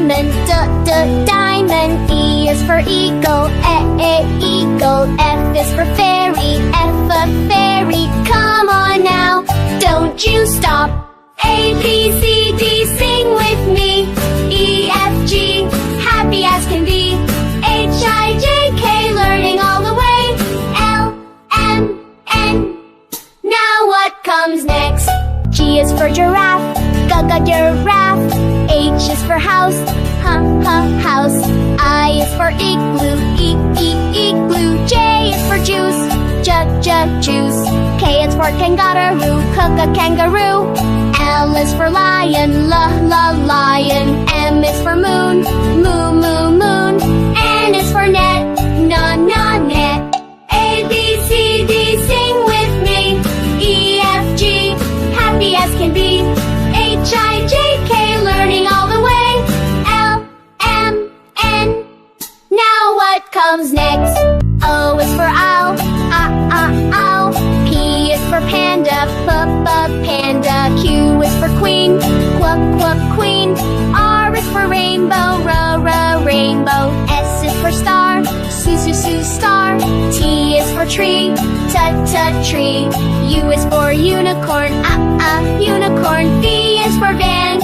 diamond, diamond. E is for eagle, eagle. F is for fairy, fairy. Come on now, don't you stop. A, B, C, D, sing with me. E, F, G, happy as can be. H, I, J, K, learning all the way. L, M, N. Now what comes next? G is for giraffe, giraffe. H is for house, house. I is for igloo, igloo. J is for juice, juice. K is for kangaroo, kangaroo. L is for lion, lion. M is for moon, moon. N is for net, net. A, B, C, D, sing with me. E, F, G, happy as can be. H, I, J, K, learning all the way. L, M, N. Now what comes next? O is for owl, owl. P is for panda, panda. Q is for queen, queen. R is for rainbow, rainbow. S is for star, star. T is for tree, tree. U is for unicorn, unicorn. V is for van,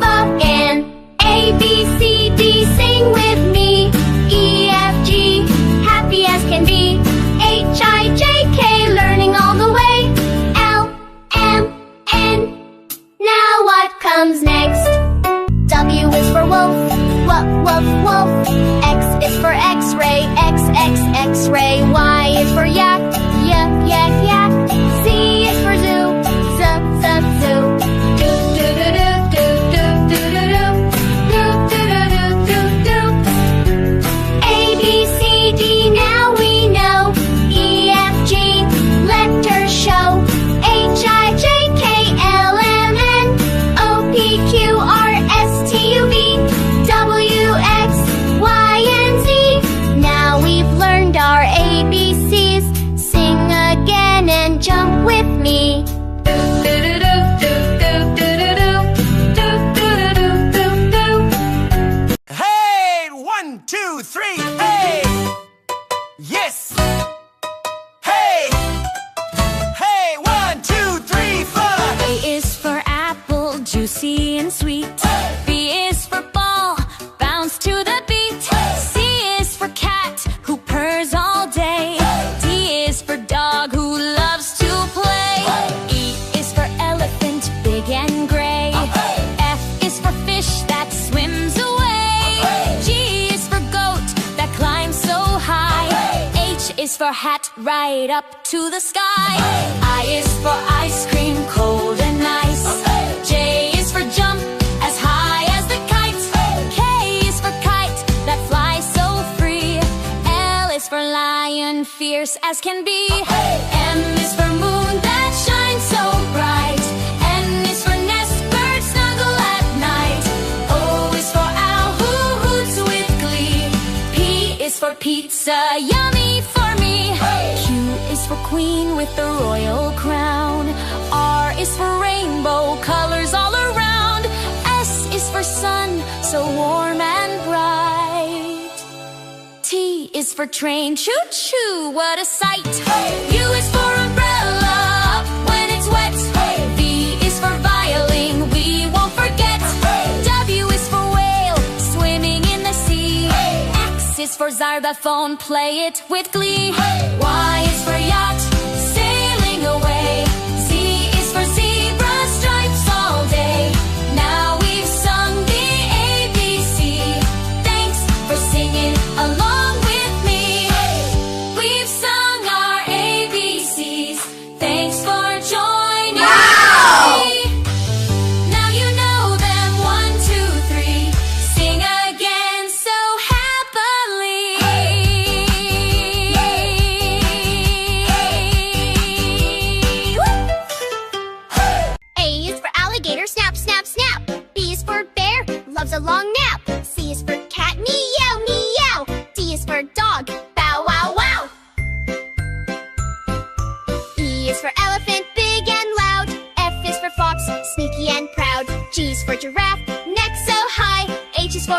van. A, B, C, D, sing with me. E, F, G, happy as can be. H, I, J, K, learning all the way. L, M, N. Now what comes next? W is for wolf, wolf. X is for x-ray, x-ray. Y is for yak, yak. Z is for zoo, zoo. A, B, C, D, now we know. E, F, G, letters show. H, I, J, K, L, M, N. O, P, Q, R, S, T, U, V. W, X, Y, and Z. Now we've learned our ABCs. Sing again and jump with me. Hey, 1, 2, 3, hey! Yes! Hey! Hey, 1, 2, 3, 4! A is for apple, juicy and sweet. B is for ball, bounce to the beat. C is for cat, who purrs all day. D is for dog, who loves to play. E is for elephant, big and gray. F is for fish that swims away. G is for goat that climbs so high. H is for hat, right up to the sky. I is for ice cream, cold and nice. J is for jump, as high as the kite. K is for kite that flies so free. L is for lion, fierce as can be. M is for moon that shines so bright. N is for nest, bird snuggle at night. O is for owl, who hoots with glee. P is for pizza, yummy for me. Q is for queen with the royal crown. R is for rainbow, colors all around. S is for sun, so warm and bright. T is for train, choo-choo, what a sight. U is for umbrella, up when it's wet. V is for violin, we won't forget. W is for whale, swimming in the sea. X is for xylophone, play it with glee. Y is for yacht, sailing away. Z is for zebra, stripes all day. Now we've sung the ABC. Thanks for singing along with me. We've sung our ABCs. Thanks for joining me. Now you know them, 1, 2, 3. Sing again so happily.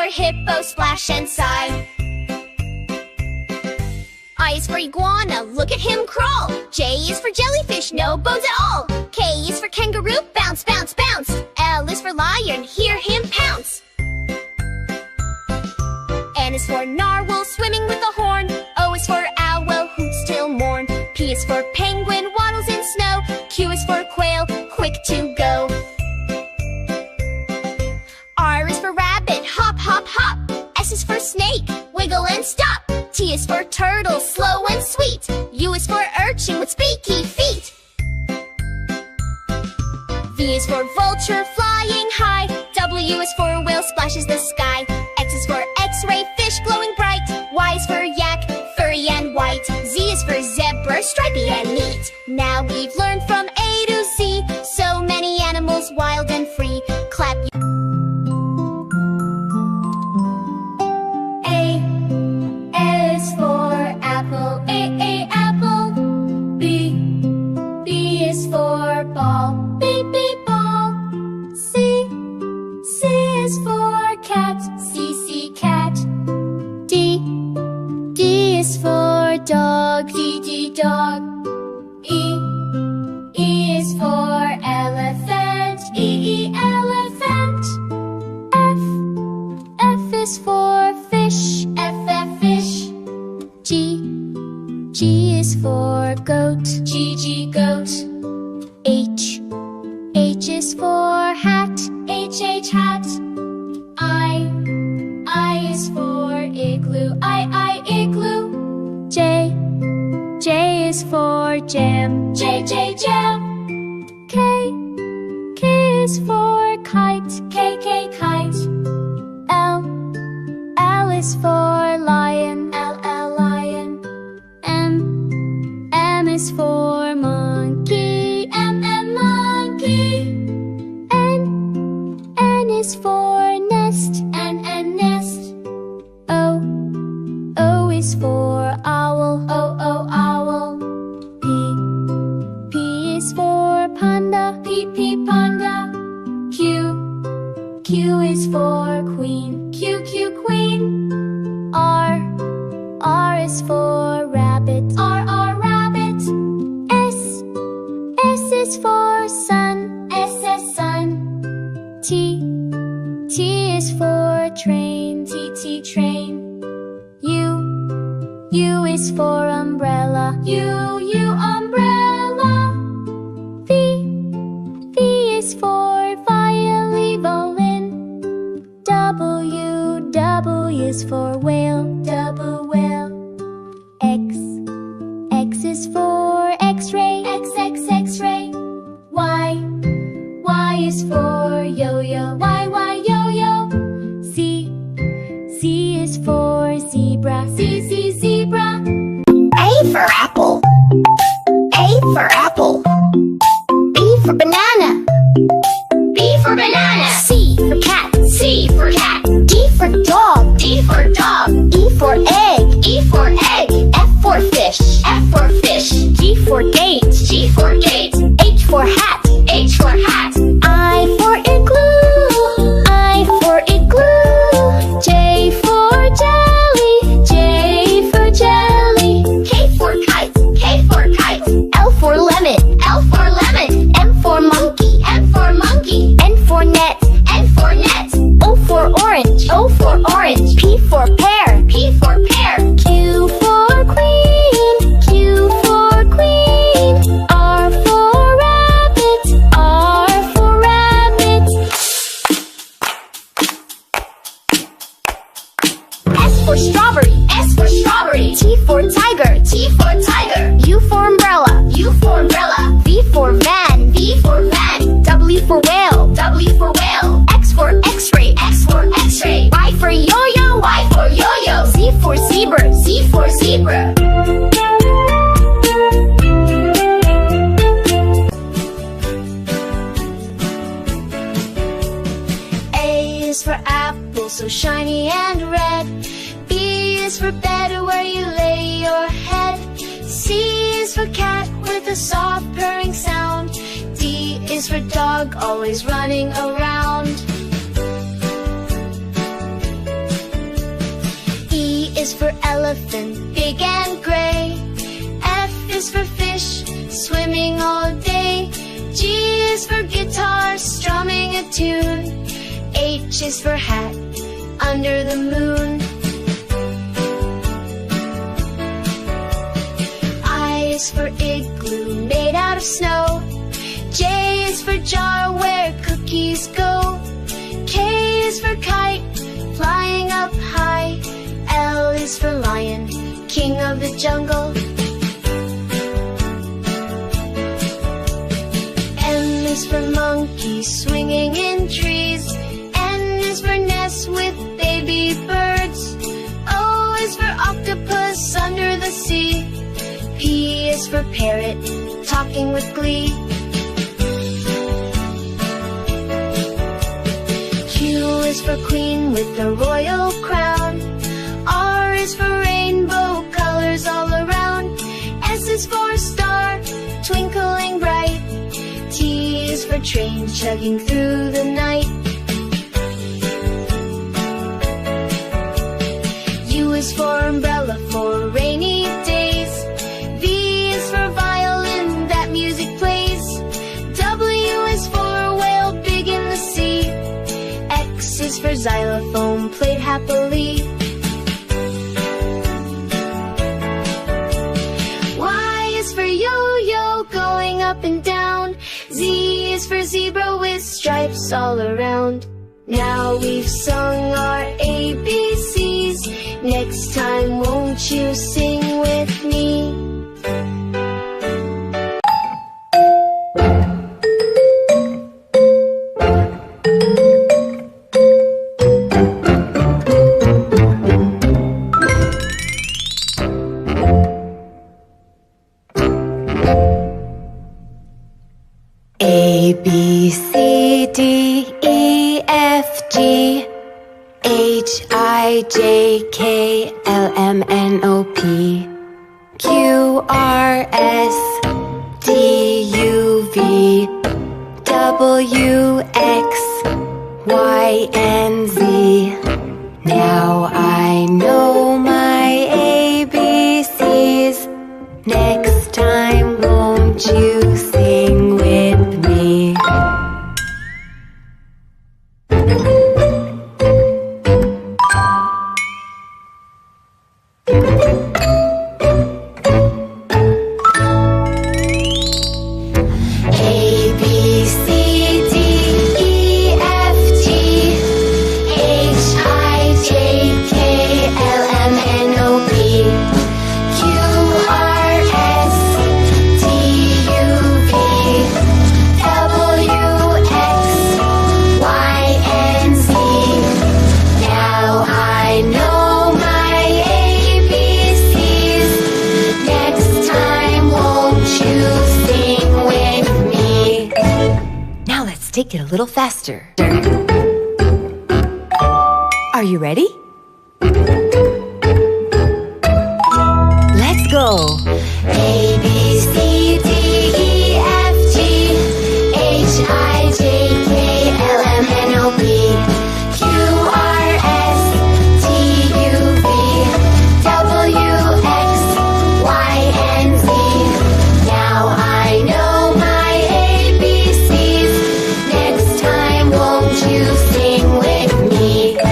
hippo, splash and sigh. I is for iguana, look at him crawl. J is for jellyfish, no bones at all. K is for kangaroo, bounce, bounce, bounce. L is for lion, hear him pounce. N is for narwhal, swimming with a horn. O is for owl, hoots till morn. P is for penguin, waddles in snow. Q is for quail, quick to go. R is for rabbit, hop, hop, hop. S is for snake, wiggle and stop. T is for turtle, slow and sweet. U is for urchin with spiky feet. V is for vulture, flying high. W is for whale, splashes the sky. X is for x-ray, fish glowing bright. Y is for yak, furry and white. Z is for zebra, stripy and neat. Now we've learned from A to Z, so many animals wild and free. Clap. A is for apple, A apple. B is for ball, B ball. C is for cat, C cat. D is for dog, D dog. E is for elephant, E elephant. F is for fish, F fish. G is for goat, G goat. H is for hat, H hat. I is for igloo, I igloo. J is for jam, J jam. K is for kite, K kite. L is for lion, L lion. M is for monkey, M monkey. N is for nest, N nest. O is for owl, O owl. P is for panda, P panda. Q is for queen, Q queen. R is for rabbit, R rabbit. S is for sun, S sun. T is for train, T train. U is for umbrella, U umbrella. V is for violin. W is for whale, double whale. X is for x-ray, X-ray. Y is for yo-yo, Y yo-yo. Z is for zebra, Z zebra. A for apple, A for apple. B for banana, B for banana. C for cat, C for cat. D for dog, D for dog. E for egg, E for egg. F for fish, F for fish. G for gate, G for gate. H for hat, H for hat. I for igloo, I for igloo. J for jelly, J for jelly. K for kite, K for kite. L for lemon, L for lemon. M for monkey, M for monkey. N for net, N for net. O for orange, O for orange. P for pear, P for pear. Q for queen, Q for queen. R for rabbit, R for rabbit. S for strawberry, S for strawberry. T for tiger, T for tiger. U for umbrella, U for umbrella. V for van, V for van. W for whale, W for whale. X for x-ray, X for x-ray. Y for yo-yo, Y for yo-yo. Z for zebra, Z for zebra. A is for apple, so shiny and red. B is for bed, where you lay your head. C is for cat, with a soft purring sound. D is for dog, always running around. is for elephant, big and gray. F is for fish, swimming all day. G is for guitar, strumming a tune. H is for hat, under the moon. I is for igloo, made out of snow. J is for jar, where cookies go. K is for kite, flying up high. L is for lion, king of the jungle. M is for monkey, swinging in trees. N is for nest with baby birds. O is for octopus under the sea. P is for parrot, talking with glee. Q is for queen with the royal crown. R is for rainbow, colors all around. S is for star, twinkling bright. T is for train, chugging through the night. U is for umbrella, for rainy days. V is for violin, that music plays. W is for whale, big in the sea. X is for xylophone, played happily. Y is for yo-yo, going up and down. Z is for zebra with stripes all around. Now we've sung our ABCs. Next time won't you sing with me? A, B, C, D, E, F, G, H, I, J, K, L, M, N, O, P, Q, R, S, T, U, V, W, X, Y, and Z. Now I know my ABCs. Next time won't you sing with me? Take it a little faster. Are you ready?